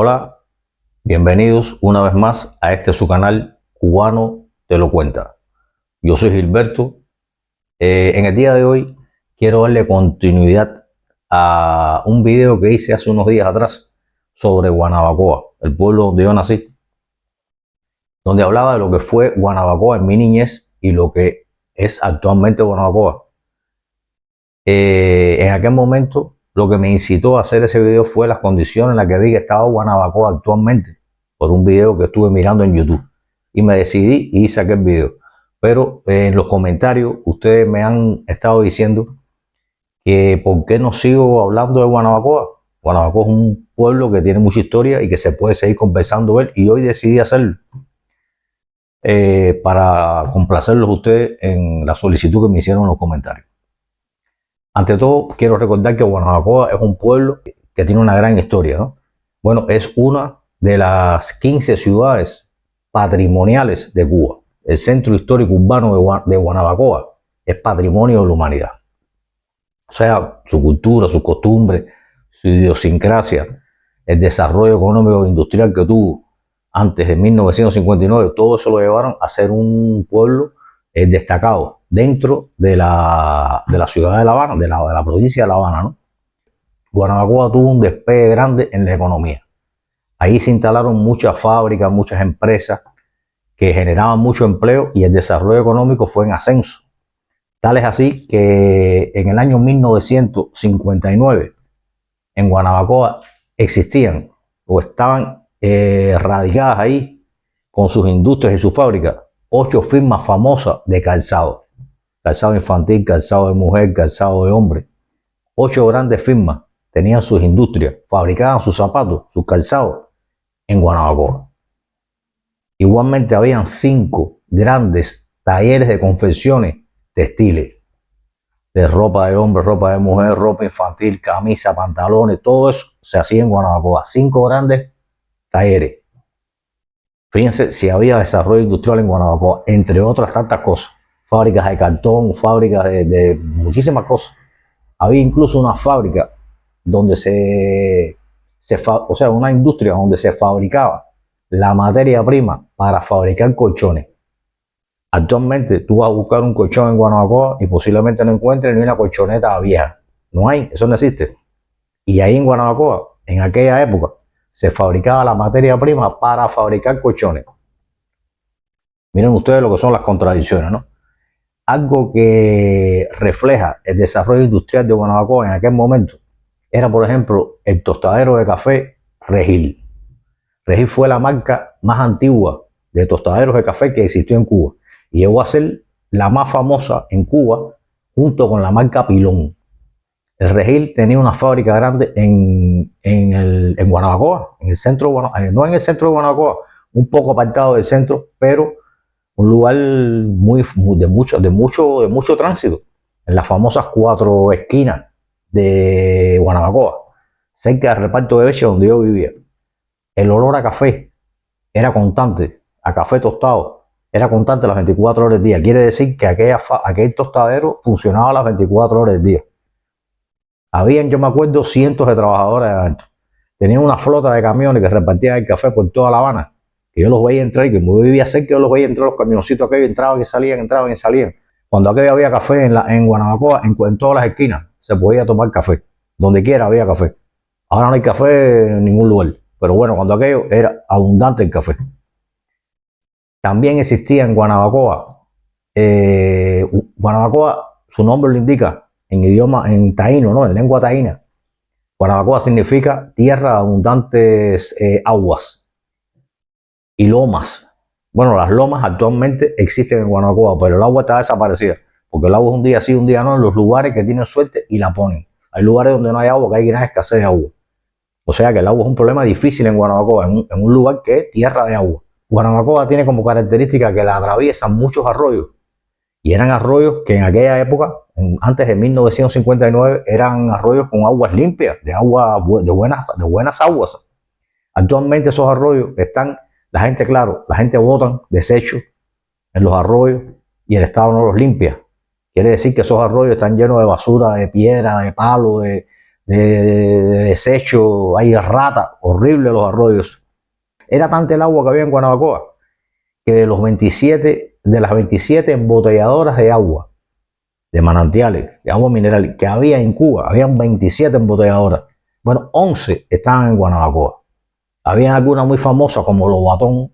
Hola, bienvenidos una vez más a este su canal Cubano Te Lo Cuenta. Yo soy Gilberto. En el día de hoy quiero darle continuidad a un video que hice hace unos días atrás sobre Guanabacoa, el pueblo donde yo nací, donde hablaba de lo que fue Guanabacoa en mi niñez y lo que es actualmente Guanabacoa. En aquel momento lo que me incitó a hacer ese video fue las condiciones en las que vi que estaba Guanabacoa actualmente, por un video que estuve mirando en YouTube. Y me decidí y hice aquel video. Pero en los comentarios ustedes me han estado diciendo que por qué no sigo hablando de Guanabacoa. Guanabacoa es un pueblo que tiene mucha historia y que se puede seguir conversando de él, y hoy decidí hacerlo para complacerlos a ustedes en la solicitud que me hicieron en los comentarios. Ante todo, quiero recordar que Guanabacoa es un pueblo que tiene una gran historia, ¿no? Bueno, es una de las 15 ciudades patrimoniales de Cuba. El centro histórico urbano de Guanabacoa es patrimonio de la humanidad. O sea, su cultura, sus costumbres, su idiosincrasia, el desarrollo económico e industrial que tuvo antes de 1959, todo eso lo llevaron a ser un pueblo destacado dentro de la ciudad de La Habana, de la provincia de La Habana, ¿no? Guanabacoa tuvo un despegue grande en la economía. Ahí se instalaron muchas fábricas, muchas empresas que generaban mucho empleo y el desarrollo económico fue en ascenso. Tal es así que en el año 1959 en Guanabacoa existían o estaban radicadas ahí con sus industrias y sus fábricas 8 firmas famosas de calzado. Calzado infantil, calzado de mujer, calzado de hombre. 8 grandes firmas tenían sus industrias, fabricaban sus zapatos, sus calzados en Guanabacoa. Igualmente habían 5 grandes talleres de confecciones textiles, de ropa de hombre, ropa de mujer, ropa infantil, camisa, pantalones, todo eso se hacía en Guanabacoa. 5 grandes talleres. Fíjense si había desarrollo industrial en Guanabacoa, entre otras tantas cosas. Fábricas de cartón, fábricas de muchísimas cosas. Había incluso una fábrica donde o sea, una industria donde se fabricaba la materia prima para fabricar colchones. Actualmente tú vas a buscar un colchón en Guanabacoa y posiblemente no encuentres ni una colchoneta vieja. No hay, eso no existe. Y ahí en Guanabacoa, en aquella época, se fabricaba la materia prima para fabricar colchones. Miren ustedes lo que son las contradicciones, ¿no? Algo que refleja el desarrollo industrial de Guanabacoa en aquel momento era, por ejemplo, el tostadero de café Regil. Regil fue la marca más antigua de tostaderos de café que existió en Cuba y llegó a ser la más famosa en Cuba junto con la marca Pilón. El Regil tenía una fábrica grande en Guanabacoa, en el centro, no en el centro de Guanabacoa, un poco apartado del centro, pero un lugar de mucho tránsito, en las famosas 4 esquinas de Guanabacoa, cerca del reparto de leche donde yo vivía. El olor a café era constante, a café tostado, era constante las 24 horas del día. Quiere decir que aquel tostadero funcionaba las 24 horas del día. Habían, yo me acuerdo, cientos de trabajadores adentro. Tenían una flota de camiones que repartían el café por toda La Habana, que yo los veía entrar, y que me vivía cerca, yo los veía entrar, los camioncitos aquellos entraban y salían. Cuando aquello había café en Guanabacoa, en todas las esquinas, se podía tomar café. Donde quiera había café. Ahora no hay café en ningún lugar. Pero bueno, cuando aquello era abundante el café. También existía en Guanabacoa. Guanabacoa, su nombre lo indica, en taíno, ¿no? En lengua taína. Guanabacoa significa tierra de abundantes aguas y lomas. Bueno, las lomas actualmente existen en Guanabacoa, pero el agua está desaparecida, porque el agua es un día sí, un día no, en los lugares que tienen suerte y la ponen. Hay lugares donde no hay agua, que hay gran escasez de agua. O sea que el agua es un problema difícil en Guanabacoa, en un lugar que es tierra de agua. Guanabacoa tiene como característica que la atraviesan muchos arroyos, y eran arroyos que en aquella época, antes de 1959, eran arroyos con aguas limpias, de buenas aguas. Actualmente esos arroyos están, la gente bota desechos en los arroyos y el Estado no los limpia. Quiere decir que esos arroyos están llenos de basura, de piedra, de palo, de de desecho, hay rata, horrible los arroyos. Era tanta el agua que había en Guanabacoa que de las 27 embotelladoras de agua, de manantiales, de agua mineral que había en Cuba, habían 27 embotelladoras. Bueno, 11 estaban en Guanabacoa. Había algunas muy famosas como Lobatón,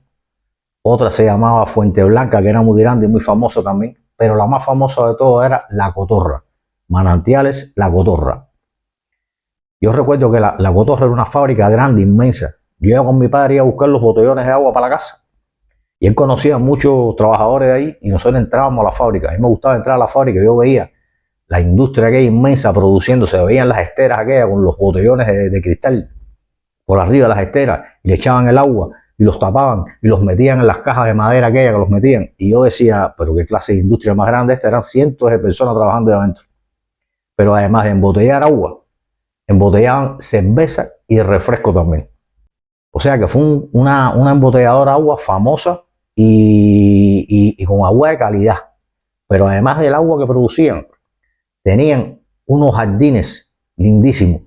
otra se llamaba Fuente Blanca, que era muy grande y muy famosa también, pero la más famosa de todas era La Cotorra, Manantiales La Cotorra. Yo recuerdo que la Cotorra era una fábrica grande, inmensa. Yo iba con mi padre a buscar los botellones de agua para la casa. Y él conocía a muchos trabajadores de ahí y nosotros entrábamos a la fábrica. A mí me gustaba entrar a la fábrica. Yo veía la industria aquella inmensa produciendo. Se veían las esteras aquellas con los botellones de cristal por arriba de las esteras. Y le echaban el agua y los tapaban y los metían en las cajas de madera aquella que los metían. Y yo decía, pero qué clase de industria más grande esta. Eran cientos de personas trabajando de adentro. Pero además de embotellar agua, embotellaban cerveza y refresco también. O sea que fue una embotelladora de agua famosa y con agua de calidad. Pero además del agua que producían, tenían unos jardines lindísimos,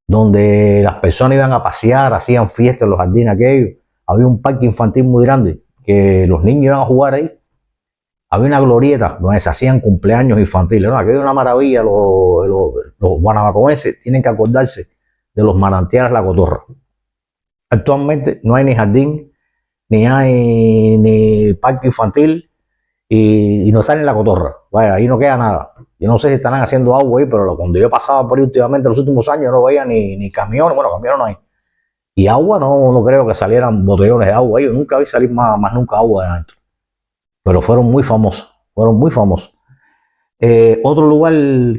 donde las personas iban a pasear, hacían fiestas en los jardines aquellos. Había un parque infantil muy grande, que los niños iban a jugar ahí. Había una glorieta donde se hacían cumpleaños infantiles. ¿No? Aquello es una maravilla. Los guanabacoenses tienen que acordarse de los manantiales La Cotorra. Actualmente no hay ni jardín, ni hay ni parque infantil y no están en La Cotorra. Vaya, ahí no queda nada. Yo no sé si estarán haciendo agua ahí, pero cuando yo pasaba por ahí últimamente, los últimos años, no veía ni camiones. Bueno, camiones no hay. Y agua no creo que salieran botellones de agua ahí. Yo nunca vi salir más nunca agua de adentro. Pero fueron muy famosos, fueron muy famosos. Otro lugar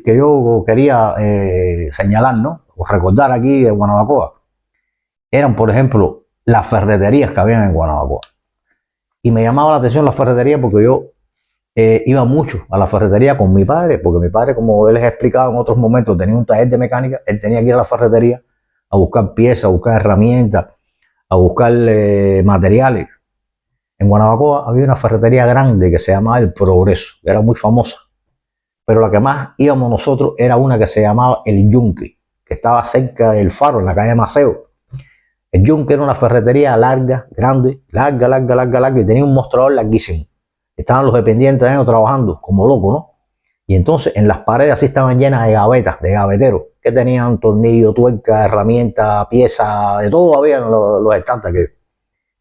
que yo quería señalar, ¿no? O recordar aquí de Guanabacoa, eran, por ejemplo, las ferreterías que habían en Guanabacoa. Y me llamaba la atención las ferreterías porque yo iba mucho a la ferretería con mi padre, porque mi padre, como él les he explicado en otros momentos, tenía un taller de mecánica, él tenía que ir a la ferretería a buscar piezas, a buscar herramientas, a buscar materiales. En Guanabacoa había una ferretería grande que se llamaba El Progreso, era muy famosa. Pero la que más íbamos nosotros era una que se llamaba El Yunque, que estaba cerca del Faro, en la calle Maceo. El Yunque era una ferretería larga, grande, larga, y tenía un mostrador larguísimo. Estaban los dependientes ahí trabajando como locos, ¿no? Y entonces en las paredes así estaban llenas de gavetas, de gaveteros, que tenían tornillos, tuercas, herramientas, piezas, de todo había en los estantes que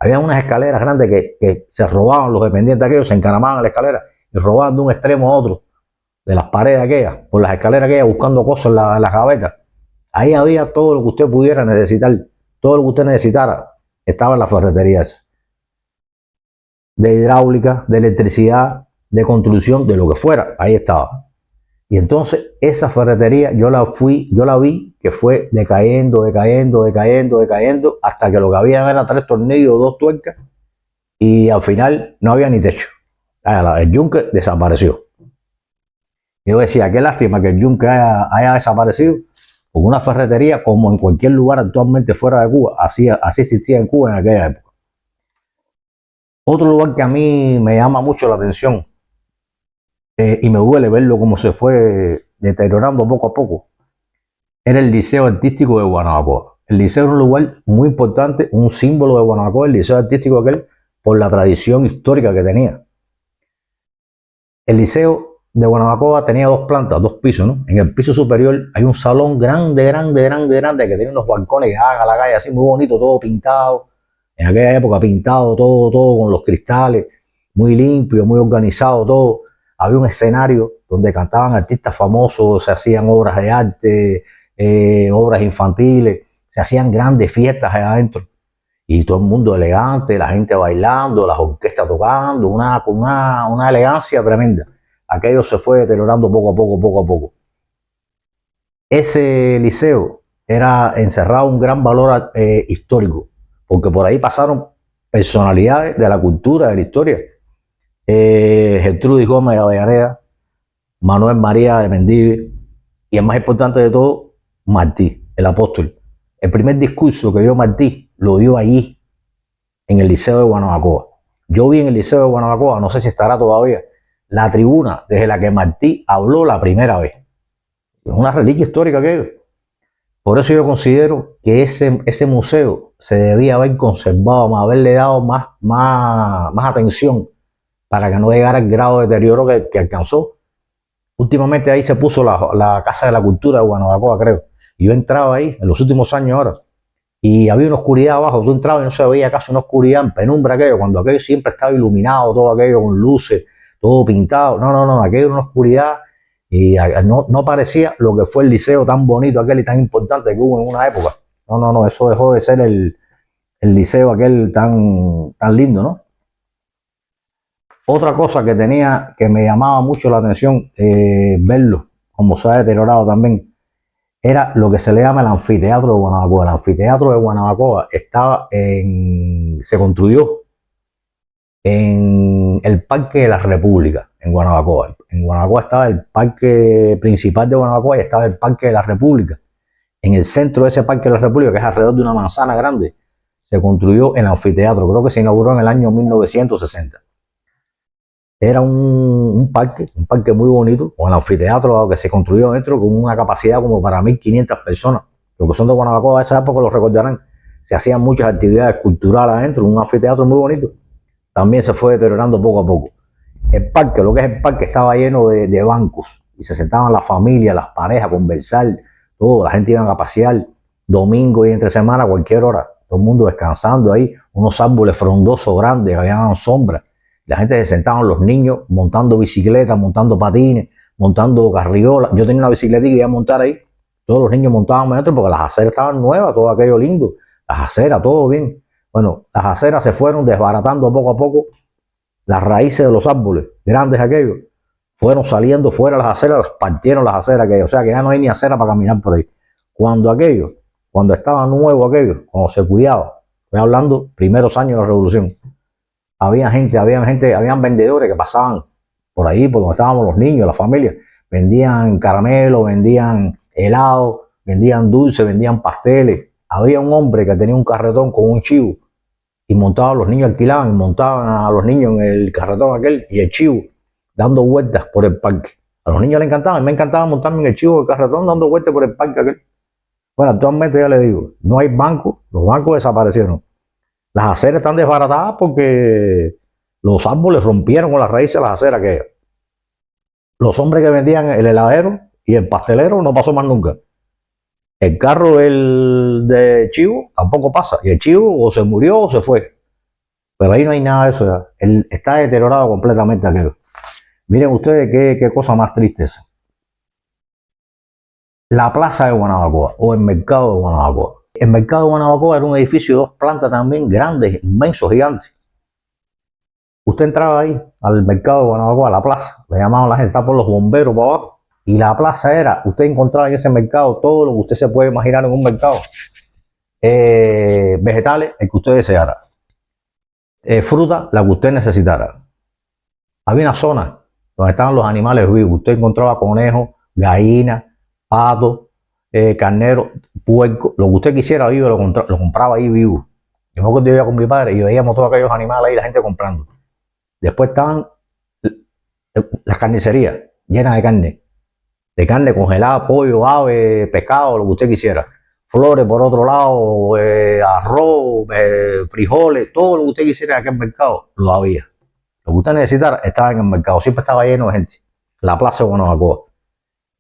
había unas escaleras grandes que se robaban los dependientes aquellos, se encaramaban en la escalera y robaban de un extremo a otro de las paredes aquellas, por las escaleras aquellas, buscando cosas en las gavetas. Ahí había todo lo que usted pudiera necesitar, todo lo que usted necesitara, estaba en las ferreterías. De hidráulica, de electricidad, de construcción, de lo que fuera, ahí estaba. Y entonces esa ferretería yo la vi que fue decayendo, hasta que lo que había eran 3 tornillos, 2 tuercas, y al final no había ni techo. El yunque desapareció. Yo decía, qué lástima que el yunque haya desaparecido, porque una ferretería, como en cualquier lugar actualmente fuera de Cuba, así existía en Cuba en aquella época. Otro lugar que a mí me llama mucho la atención y me duele verlo como se fue deteriorando poco a poco, era el Liceo Artístico de Guanabacoa. El liceo era un lugar muy importante, un símbolo de Guanabacoa, el Liceo Artístico aquel, por la tradición histórica que tenía. El Liceo de Guanabacoa tenía 2 plantas, 2 pisos, ¿no? En el piso superior hay un salón grande, que tiene unos balcones que dan a la calle así muy bonito, todo pintado. En aquella época pintado todo con los cristales, muy limpio, muy organizado todo. Había un escenario donde cantaban artistas famosos, se hacían obras de arte, obras infantiles, se hacían grandes fiestas allá adentro. Y todo el mundo elegante, la gente bailando, las orquestas tocando, una elegancia tremenda. Aquello se fue deteriorando poco a poco. Ese liceo era encerrado un gran valor histórico, porque por ahí pasaron personalidades de la cultura, de la historia. Gertrudis Gómez de Avellaneda, Manuel María de Mendívil y el más importante de todo, Martí, el apóstol. El primer discurso que dio Martí lo dio allí, en el Liceo de Guanabacoa. Yo vi en el Liceo de Guanabacoa, no sé si estará todavía, la tribuna desde la que Martí habló la primera vez. Es una reliquia histórica aquello. Por eso yo considero que ese museo se debía haber conservado, haberle dado más atención para que no llegara al grado de deterioro que alcanzó. Últimamente ahí se puso la Casa de la Cultura de Guanabacoa, creo. Y yo entraba ahí en los últimos años ahora y había una oscuridad abajo. Tú entrabas y no se veía casi una oscuridad, en penumbra aquello, cuando aquello siempre estaba iluminado, todo aquello con luces, todo pintado. No, aquello era una oscuridad y no parecía lo que fue el liceo tan bonito aquel y tan importante que hubo en una época. No, eso dejó de ser el liceo aquel tan lindo, ¿no? Otra cosa que tenía, que me llamaba mucho la atención verlo, como se ha deteriorado también, era lo que se le llama el anfiteatro de Guanabacoa. El anfiteatro de Guanabacoa se construyó en el Parque de la República, en Guanabacoa. En Guanabacoa estaba el parque principal de Guanabacoa y estaba el Parque de la República. En el centro de ese Parque de la República, que es alrededor de una manzana grande, se construyó el anfiteatro. Creo que se inauguró en el año 1960. Era un parque muy bonito, con el anfiteatro que se construyó dentro con una capacidad como para 1500 personas. Los que son de Guanabacoa de esa época lo recordarán. Se hacían muchas actividades culturales adentro, un anfiteatro muy bonito. También se fue deteriorando poco a poco. El parque, lo que es el parque, estaba lleno de bancos y se sentaban las familias, las parejas a conversar, todo. La gente iba a pasear domingo y entre semana a cualquier hora. Todo el mundo descansando ahí, unos árboles frondosos grandes que habían sombra. La gente se sentaban, los niños montando bicicletas, montando patines, montando carriolas. Yo tenía una bicicleta que iba a montar ahí. Todos los niños montaban metro porque las aceras estaban nuevas, todo aquello lindo. Las aceras, todo bien. Bueno, las aceras se fueron desbaratando poco a poco. Las raíces de los árboles, grandes aquellos, fueron saliendo fuera las aceras, partieron las aceras aquellas. O sea que ya no hay ni acera para caminar por ahí. Cuando estaba nuevo aquello, cuando se cuidaba, estoy hablando primeros años de la revolución, habían vendedores que pasaban por ahí, por donde estábamos los niños, la familia, vendían caramelo, vendían helado, vendían dulce, vendían pasteles. Había un hombre que tenía un carretón con un chivo y montaban, los niños alquilaban y montaban a los niños en el carretón aquel y el chivo dando vueltas por el parque. A los niños les encantaba, a mí me encantaba montarme en el chivo del carretón dando vueltas por el parque aquel. Bueno, actualmente ya les digo, no hay bancos, los bancos desaparecieron. Las aceras están desbaratadas porque los árboles rompieron con las raíces de las aceras que los hombres que vendían el heladero y el pastelero no pasó más nunca. El carro de chivo tampoco pasa y el chivo o se murió o se fue. Pero ahí no hay nada de eso ya. Está deteriorado completamente aquello. Miren ustedes qué cosa más triste es. La plaza de Guanabacoa o el mercado de Guanabacoa. El mercado de Guanabacoa era un edificio de 2 plantas también, grandes, inmensos, gigantes. Usted entraba ahí al mercado de Guanabacoa, a la plaza, le llamaban la gente, está por los bomberos para abajo. Y la plaza usted encontraba en ese mercado todo lo que usted se puede imaginar en un mercado. Vegetales, el que usted deseara. Fruta, la que usted necesitara. Había una zona donde estaban los animales vivos. Usted encontraba conejos, gallinas, patos, carneros, puerco, lo que usted quisiera vivo lo compraba ahí vivo. Yo me acuerdo yo iba con mi padre y veíamos todos aquellos animales ahí, la gente comprando. Después estaban las carnicerías llenas de carne congelada, pollo, ave, pescado, lo que usted quisiera. Flores por otro lado, arroz, frijoles, todo lo que usted quisiera en aquel mercado, lo había. Lo que usted necesitara estaba en el mercado, siempre estaba lleno de gente. La plaza de Guanabacoa,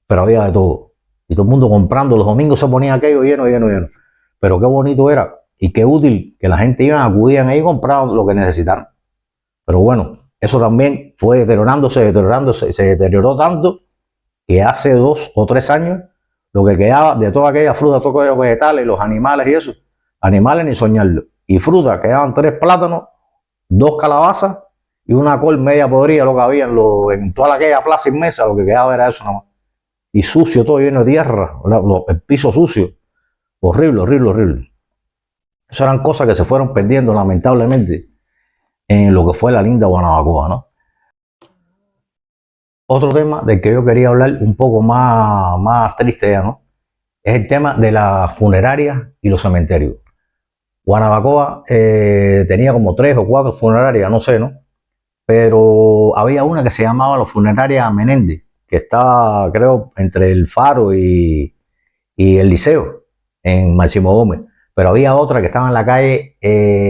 pero había de todo. Y todo el mundo comprando, los domingos se ponía aquello lleno. Pero qué bonito era y qué útil que la gente acudían ahí y compraban lo que necesitaran. Pero bueno, eso también fue deteriorándose, se deterioró tanto que hace 2 o 3 años lo que quedaba de toda aquella fruta, todos aquellos vegetales, los animales y eso, animales ni soñarlo. Y fruta, quedaban 3 plátanos, 2 calabazas y una col media podrida, lo que había en toda aquella plaza inmensa, lo que quedaba era eso nada más. Y sucio, todo lleno de tierra, el piso sucio, horrible. Eso eran cosas que se fueron perdiendo lamentablemente en lo que fue la linda Guanabacoa, ¿no? Otro tema del que yo quería hablar un poco más triste ya, ¿no? Es el tema de las funerarias y los cementerios. Guanabacoa tenía como 3 o 4 funerarias, no sé, ¿no? Pero había una que se llamaba la funeraria Menéndez, que estaba, creo, entre el Faro y el Liceo. en Máximo Gómez. Pero había otra que estaba en la calle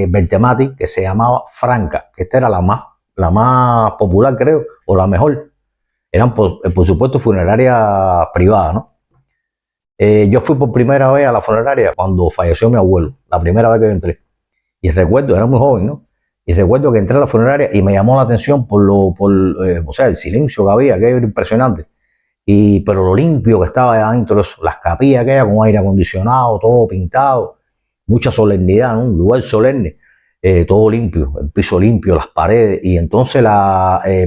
Bentemati, que se llamaba Franca. Esta era la más popular, creo, o la mejor. Eran, por supuesto, funerarias privadas, ¿no? Yo fui por primera vez a la funeraria cuando falleció mi abuelo, la primera vez que yo entré. Y recuerdo, era muy joven, ¿no? Y recuerdo que entré a la funeraria y me llamó la atención o sea, el silencio que había, que era impresionante. Pero lo limpio que estaba adentro, eso, las capillas que era con aire acondicionado, todo pintado, mucha solemnidad, ¿no? Un lugar solemne, todo limpio, el piso limpio, las paredes. Y entonces,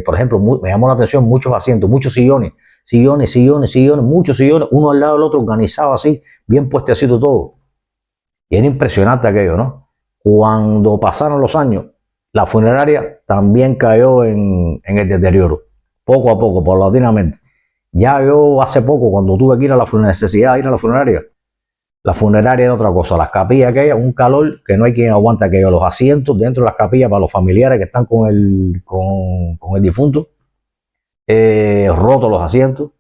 por ejemplo, me llamó la atención muchos asientos, muchos sillones, muchos sillones, uno al lado del otro, organizado así, bien puestecito todo. Y era impresionante aquello, ¿no? Cuando pasaron los años, la funeraria también cayó en el deterioro, poco a poco, paulatinamente. Ya yo hace poco, cuando tuve que ir a la necesidad de ir a la funeraria era otra cosa. Las capillas aquellas, un calor que no hay quien aguanta aquello. Los asientos dentro de las capillas para los familiares que están con el difunto, rotos los asientos.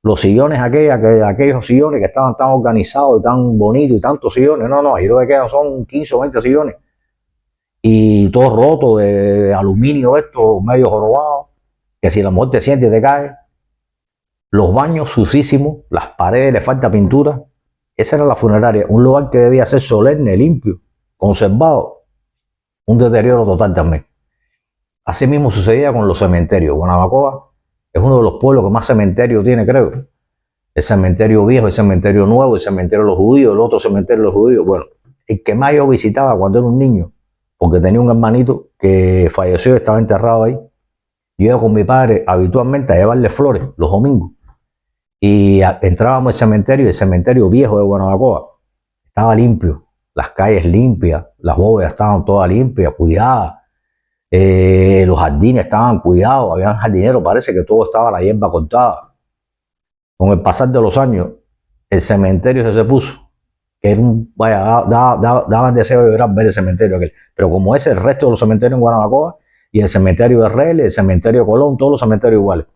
Los sillones aquellos sillones que estaban tan organizados y tan bonitos y tantos sillones. No, ahí lo que quedan son 15 o 20 sillones. Y todo roto de aluminio esto, medio jorobado, que si la mujer te siente y te cae. Los baños sucísimos, las paredes le falta pintura. Esa era la funeraria, un lugar que debía ser solemne, limpio, conservado. Un deterioro total también. Así mismo sucedía con los cementerios. Guanabacoa es uno de los pueblos que más cementerios tiene, creo. El cementerio viejo, el cementerio nuevo, el cementerio de los judíos, el otro cementerio de los judíos. Bueno, el que más yo visitaba cuando era un niño, porque tenía un hermanito que falleció y estaba enterrado ahí. Yo iba con mi padre habitualmente a llevarle flores los domingos. Y entrábamos al cementerio, el cementerio viejo de Guanabacoa estaba limpio, las calles limpias, las bóvedas estaban todas limpias, cuidadas, los jardines estaban cuidados, había jardineros, parece que todo estaba la hierba cortada. Con el pasar de los años, el cementerio se puso, que era daba el deseo de llorar ver el cementerio aquel. Pero como es el resto de los cementerios en Guanabacoa, y el cementerio de Reyes, el cementerio de Colón, todos los cementerios iguales.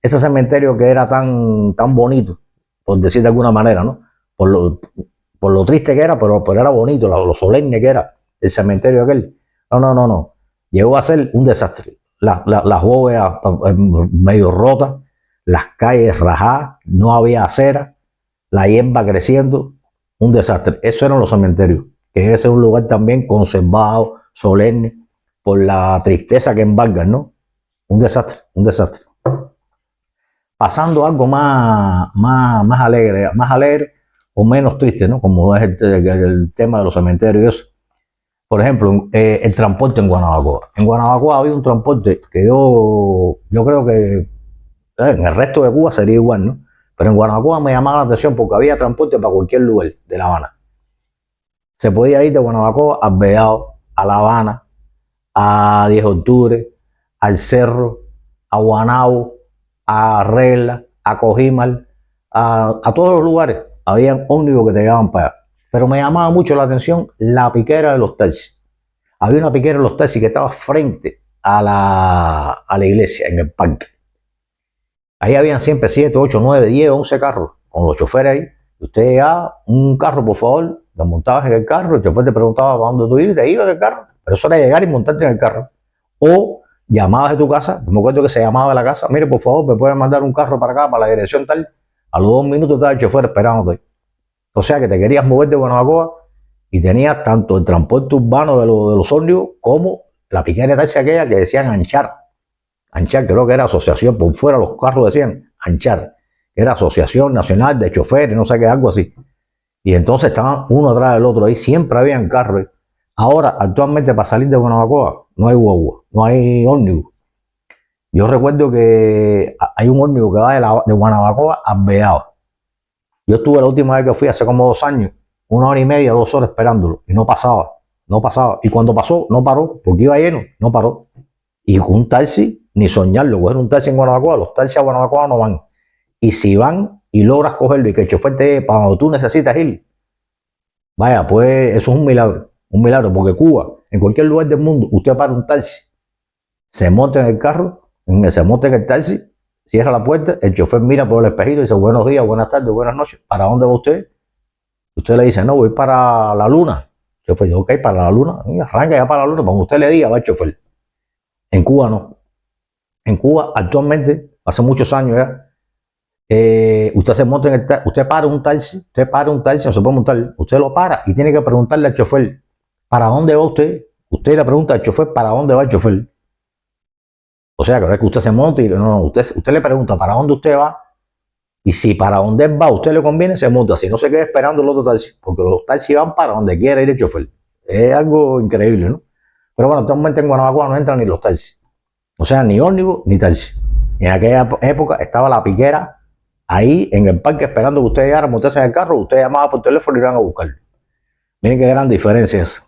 Ese cementerio que era tan bonito, por decir de alguna manera, ¿no? Por lo triste que era, pero era bonito, lo solemne que era el cementerio aquel. No. Llegó a ser un desastre. Las bóvedas medio rotas, las calles rajadas, no había acera, la hierba creciendo, un desastre. Eso eran los cementerios, que ese es un lugar también conservado, solemne, por la tristeza que embargan, ¿no? Un desastre, un desastre. Pasando a algo más alegre o menos triste, ¿no? Como es el tema de los cementerios y eso. Por ejemplo, el transporte en Guanabacoa. En Guanabacoa había un transporte que yo creo que en el resto de Cuba sería igual, ¿no? Pero en Guanabacoa me llamaba la atención porque había transporte para cualquier lugar de La Habana. Se podía ir de Guanabacoa al Vedado, a La Habana, a 10 de octubre, al Cerro, a Guanabo, a Regla, a Cojimal, a todos los lugares. Había ómnibus que te llevaban para allá. Pero me llamaba mucho la atención la piquera de los taxis. Había una piquera de los taxis que estaba frente a la iglesia, en el parque. Ahí habían siempre 7, 8, 9, 10, 11 carros con los choferes ahí. Usted llegaba, un carro, por favor, te montabas en el carro, el chofer te preguntaba para dónde tú ibas y te ibas en el carro. Pero eso era llegar y montarte en el carro. O llamabas de tu casa, me acuerdo que se llamaba de la casa, mire, por favor, me pueden mandar un carro para acá, para la dirección tal. A los 2 minutos estaba el chofer esperándote. O sea que te querías mover de Guanabacoa y tenías tanto el transporte urbano de los ómnibus como la piquera de taxi aquella que decían Anchar. Anchar, creo que era asociación, por fuera los carros decían Anchar. Era Asociación Nacional de Choferes, no sé qué, algo así. Y entonces estaban uno atrás del otro, ahí siempre habían carros. Ahora, actualmente, para salir de Guanabacoa, no hay guagua, no hay ómnibus. Yo recuerdo que hay un ómnibus que va de Guanabacoa a Vedado. Yo estuve la última vez que fui, hace como 2 años, 1 hora y media, 2 horas esperándolo, y no pasaba. Y cuando pasó, no paró, porque iba lleno, no paró. Y con un taxi, ni soñarlo, coger un taxi en Guanabacoa, los taxis a Guanabacoa no van. Y si van y logras cogerlo y que el chofer te lleve para donde tú necesitas ir, vaya, pues eso es un milagro, porque Cuba, en cualquier lugar del mundo, usted para un taxi, se monta en el carro, se monta en el taxi, cierra la puerta, el chofer mira por el espejito y dice buenos días, buenas tardes, buenas noches, ¿para dónde va usted? Usted le dice, no, voy para la luna. Yo pues, ok, para la luna, arranca ya para la luna, como usted le diga, va el chofer. En Cuba no. En Cuba, actualmente, hace muchos años ya, usted se monta en el taxi, usted para un taxi, no se puede montar, usted lo para y tiene que preguntarle al chofer, ¿para dónde va usted? Usted le pregunta al chofer, ¿para dónde va el chofer? O sea, que no es que usted se monte y no, usted le pregunta, ¿para dónde usted va? Y si para dónde él va a usted le conviene, se monta. Si no, se queda esperando el otro taxi, porque los taxis van para donde quiera ir el chofer. Es algo increíble, ¿no? Pero bueno, actualmente en Guanabacoa no entran ni los taxis. O sea, ni ómnibus ni taxi. En aquella época estaba la piquera ahí en el parque esperando que usted llegara a montarse en el carro. Usted llamaba por teléfono y iban a buscarlo. Miren qué gran diferencia es.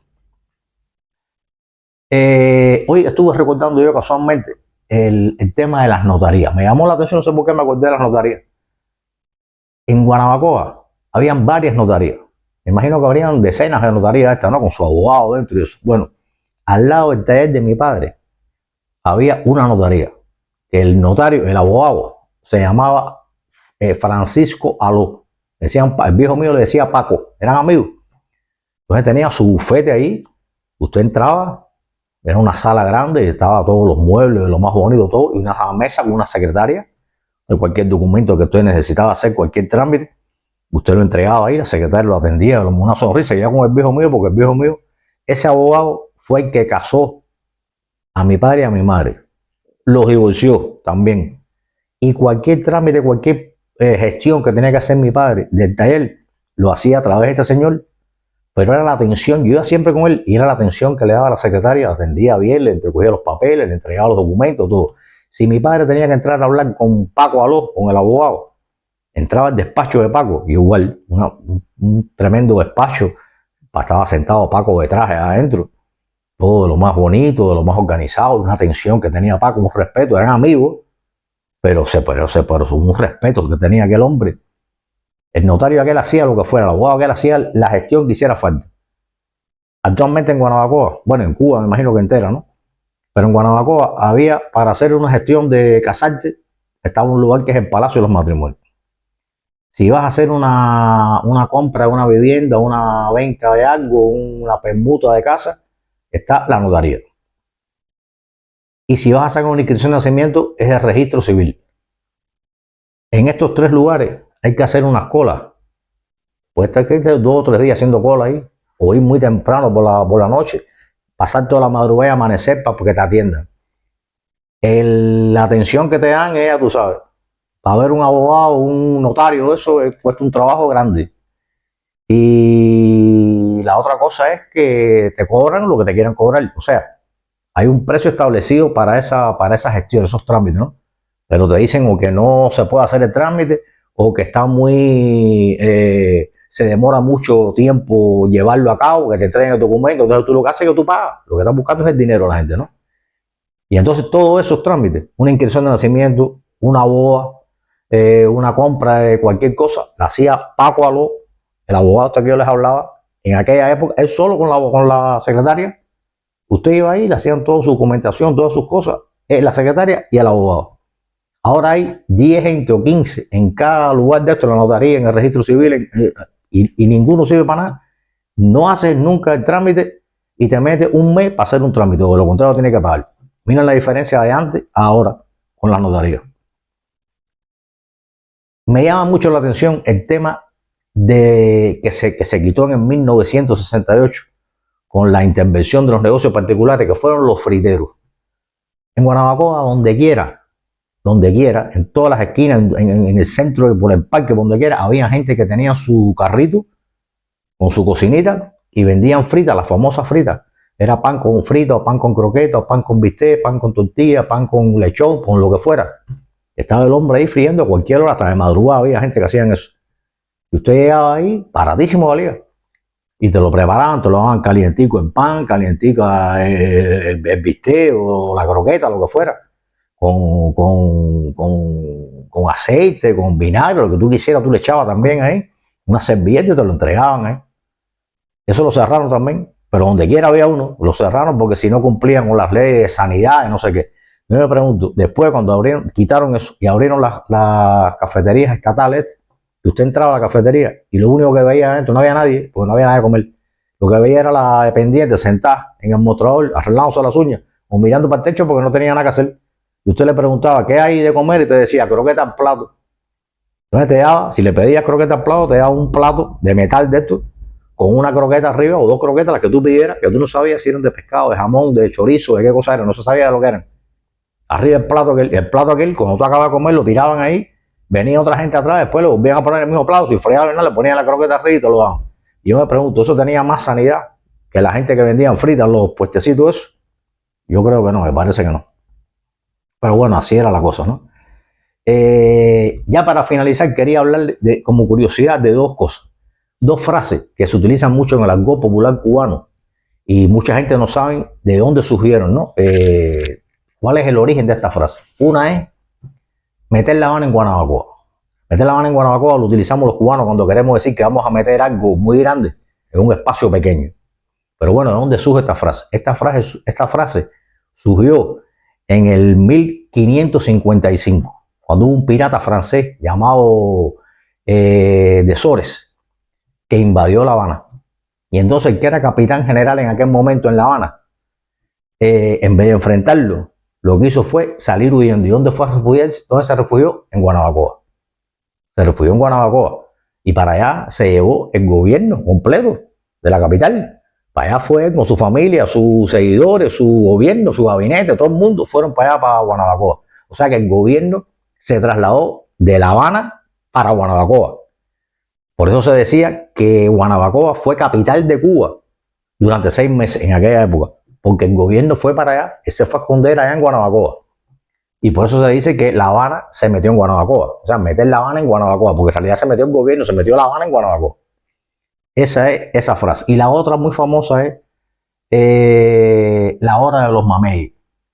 Hoy estuve recordando yo casualmente el tema de las notarías. Me llamó la atención, no sé por qué me acordé de las notarías. En Guanabacoa habían varias notarías. Me imagino que habrían decenas de notarías estas, ¿no? Con su abogado dentro y eso. Bueno, al lado del taller de mi padre había una notaría. El notario, el abogado, se llamaba Francisco Aló. Decían, el viejo mío le decía Paco, eran amigos. Entonces tenía su bufete ahí. Usted entraba, era una sala grande y estaba todos los muebles, lo más bonito, todo, y una mesa con una secretaria de cualquier documento que usted necesitaba hacer, cualquier trámite. Usted lo entregaba ahí, la secretaria lo atendía con una sonrisa, ya con el viejo mío, porque el viejo mío, ese abogado fue el que casó a mi padre y a mi madre. Los divorció también. Y cualquier trámite, cualquier gestión que tenía que hacer mi padre del taller, lo hacía a través de este señor. Pero era la atención, yo iba siempre con él, y era la atención que le daba a la secretaria, la atendía bien, le entregaba los papeles, le entregaba los documentos, todo. Si mi padre tenía que entrar a hablar con Paco Aló, con el abogado, entraba al despacho de Paco, y igual, un tremendo despacho, estaba sentado Paco de traje adentro, todo de lo más bonito, de lo más organizado, una atención que tenía Paco, un respeto, eran amigos, pero un respeto que tenía aquel hombre. El notario aquel hacía lo que fuera, el abogado aquel hacía la gestión que hiciera falta. Actualmente en Guanabacoa, bueno, en Cuba me imagino que entera, ¿no? Pero en Guanabacoa había, para hacer una gestión de casarte, estaba un lugar que es el Palacio de los Matrimonios. Si vas a hacer una compra de una vivienda, una venta de algo, una permuta de casa, está la notaría. Y si vas a sacar una inscripción de nacimiento, es el registro civil. En estos tres lugares hay que hacer unas colas. Puede estar que 2 o 3 días haciendo cola ahí, o ir muy temprano por la noche, pasar toda la madrugada y amanecer para que te atiendan. La atención que te dan es, ya tú sabes, para ver un abogado, un notario, eso cuesta un trabajo grande. Y la otra cosa es que te cobran lo que te quieran cobrar. O sea, hay un precio establecido para esa gestión, esos trámites, ¿no? Pero te dicen o que no se puede hacer el trámite o que está se demora mucho tiempo llevarlo a cabo, que te entreguen el documento. Entonces tú lo que haces es que tú pagas. Lo que estás buscando es el dinero de la gente, ¿no? Y entonces todos esos trámites, una inscripción de nacimiento, una boda, una compra de cualquier cosa, la hacía Paco Aló, el abogado hasta que yo les hablaba. En aquella época, él solo con la secretaria. Usted iba ahí, le hacían toda su documentación, todas sus cosas, la secretaria y el abogado. Ahora hay 10 gente o 15 en cada lugar de esto, en la notaría, en el registro civil, y ninguno sirve para nada. No haces nunca el trámite y te metes un mes para hacer un trámite, o de lo contrario tienes que pagar. Miren la diferencia de antes a ahora con las notarías. Me llama mucho la atención el tema de que se quitó en el 1968 con la intervención de los negocios particulares, que fueron los friteros. En Guanabacoa, donde quiera, en todas las esquinas, en el centro, por el parque, donde quiera, había gente que tenía su carrito con su cocinita y vendían fritas, las famosas fritas. Era pan con frito, pan con croquetas, pan con bistec, pan con tortilla, pan con lechón, con lo que fuera. Estaba el hombre ahí friendo a cualquier hora, hasta de madrugada había gente que hacían eso. Y usted llegaba ahí, baratísimo valía. Y te lo preparaban, te lo daban calientico en pan, calientico el bistec o la croqueta, lo que fuera. Con aceite, con vinagre, lo que tú quisieras, tú le echabas también ahí. Una servilleta y te lo entregaban ahí. Eso lo cerraron también, pero donde quiera había uno, lo cerraron porque si no cumplían con las leyes de sanidad y no sé qué. Yo me pregunto, después cuando quitaron eso y abrieron las cafeterías estatales, que usted entraba a la cafetería y lo único que veía adentro, no había nadie, porque no había nada de comer. Lo que veía era la dependiente sentada en el mostrador, arreglándose las uñas o mirando para el techo porque no tenía nada que hacer. Y usted le preguntaba, ¿qué hay de comer? Y te decía, croqueta al plato. Entonces te daba, si le pedías croqueta al plato, te daba un plato de metal de esto, con una croqueta arriba o dos croquetas, las que tú pidieras, que tú no sabías si eran de pescado, de jamón, de chorizo, de qué cosa eran, no se sabía de lo que eran. Arriba el plato aquel, cuando tú acabas de comer, lo tiraban ahí, venía otra gente atrás, después lo volvían a poner en el mismo plato, si fregaban, le ponían la croqueta arriba y te lo daban. Y yo me pregunto, ¿eso tenía más sanidad que la gente que vendían fritas, los puestecitos esos? Yo creo que no, me parece que no. Pero bueno, así era la cosa, ¿no? Ya para finalizar, quería hablar como curiosidad de dos cosas. Dos frases que se utilizan mucho en el argot popular cubano y mucha gente no sabe de dónde surgieron, ¿no? ¿Cuál es el origen de esta frase? Una es meter la Habana en Guanabacoa. Meter la Habana en Guanabacoa lo utilizamos los cubanos cuando queremos decir que vamos a meter algo muy grande en un espacio pequeño. Pero bueno, ¿de dónde surge esta frase? Esta frase surgió en el 1555, cuando hubo un pirata francés llamado de Sores, que invadió La Habana. Y entonces el que era capitán general en aquel momento en La Habana, en vez de enfrentarlo, lo que hizo fue salir huyendo. ¿Y dónde fue a refugiarse? ¿Dónde se refugió? En Guanabacoa. Se refugió en Guanabacoa. Y para allá se llevó el gobierno completo de la capital. Para allá fue con su familia, sus seguidores, su gobierno, su gabinete, todo el mundo fueron para allá, para Guanabacoa. O sea que el gobierno se trasladó de La Habana para Guanabacoa. Por eso se decía que Guanabacoa fue capital de Cuba durante 6 meses en aquella época, porque el gobierno fue para allá, él se fue a esconder allá en Guanabacoa. Y por eso se dice que La Habana se metió en Guanabacoa. O sea, meter La Habana en Guanabacoa, porque en realidad se metió el gobierno, se metió La Habana en Guanabacoa. Esa es esa frase. Y la otra muy famosa es la hora de los mameyes.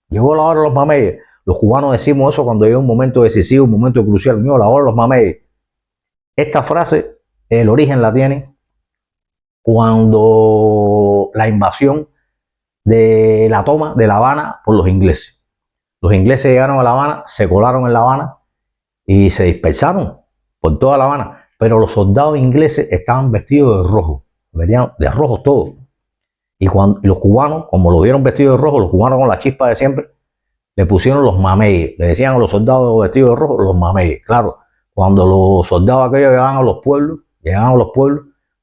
Llegó la hora de los mameyes. Los cubanos decimos eso cuando llega un momento decisivo, un momento crucial. No, la hora de los mameyes. Esta frase, el origen la tiene cuando la invasión de la toma de La Habana por los ingleses. Los ingleses llegaron a La Habana, se colaron en La Habana y se dispersaron por toda La Habana. Pero los soldados ingleses estaban vestidos de rojo, venían de rojo todos. Y los cubanos, como lo vieron vestidos de rojo, los cubanos con la chispa de siempre, le pusieron los mameyes. Le decían a los soldados vestidos de rojo, los mameyes. Claro, cuando los soldados aquellos llegaban a los pueblos,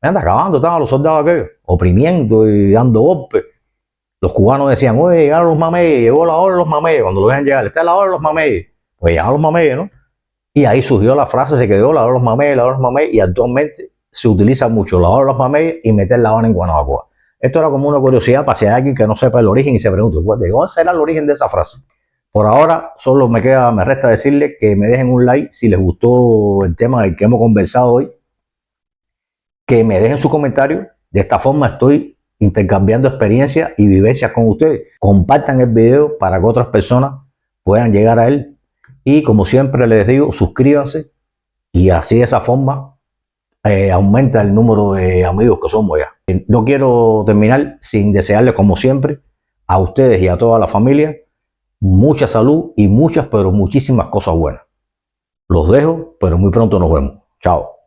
acabando, estaban los soldados aquellos, oprimiendo y dando golpes. Los cubanos decían, oye, llegaron los mameyes, llegó la hora de los mameyes. Cuando lo dejan llegar, está la hora de los mameyes. Pues llegaron los mameyes, ¿no? Y ahí surgió la frase, se quedó la hora de los mameyes, la hora de los mameyes, y actualmente se utiliza mucho la hora de los mameyes y meter La Habana en Guanabacoa. Esto era como una curiosidad para si hay alguien que no sepa el origen y se pregunte, ¿de dónde será el origen de esa frase? Por ahora, solo me resta decirles que me dejen un like si les gustó el tema del que hemos conversado hoy, que me dejen su comentario. De esta forma estoy intercambiando experiencias y vivencias con ustedes. Compartan el video para que otras personas puedan llegar a él. Y como siempre les digo, suscríbanse y así de esa forma aumenta el número de amigos que somos ya. No quiero terminar sin desearles, como siempre, a ustedes y a toda la familia mucha salud y muchas, pero muchísimas cosas buenas. Los dejo, pero muy pronto nos vemos. Chao.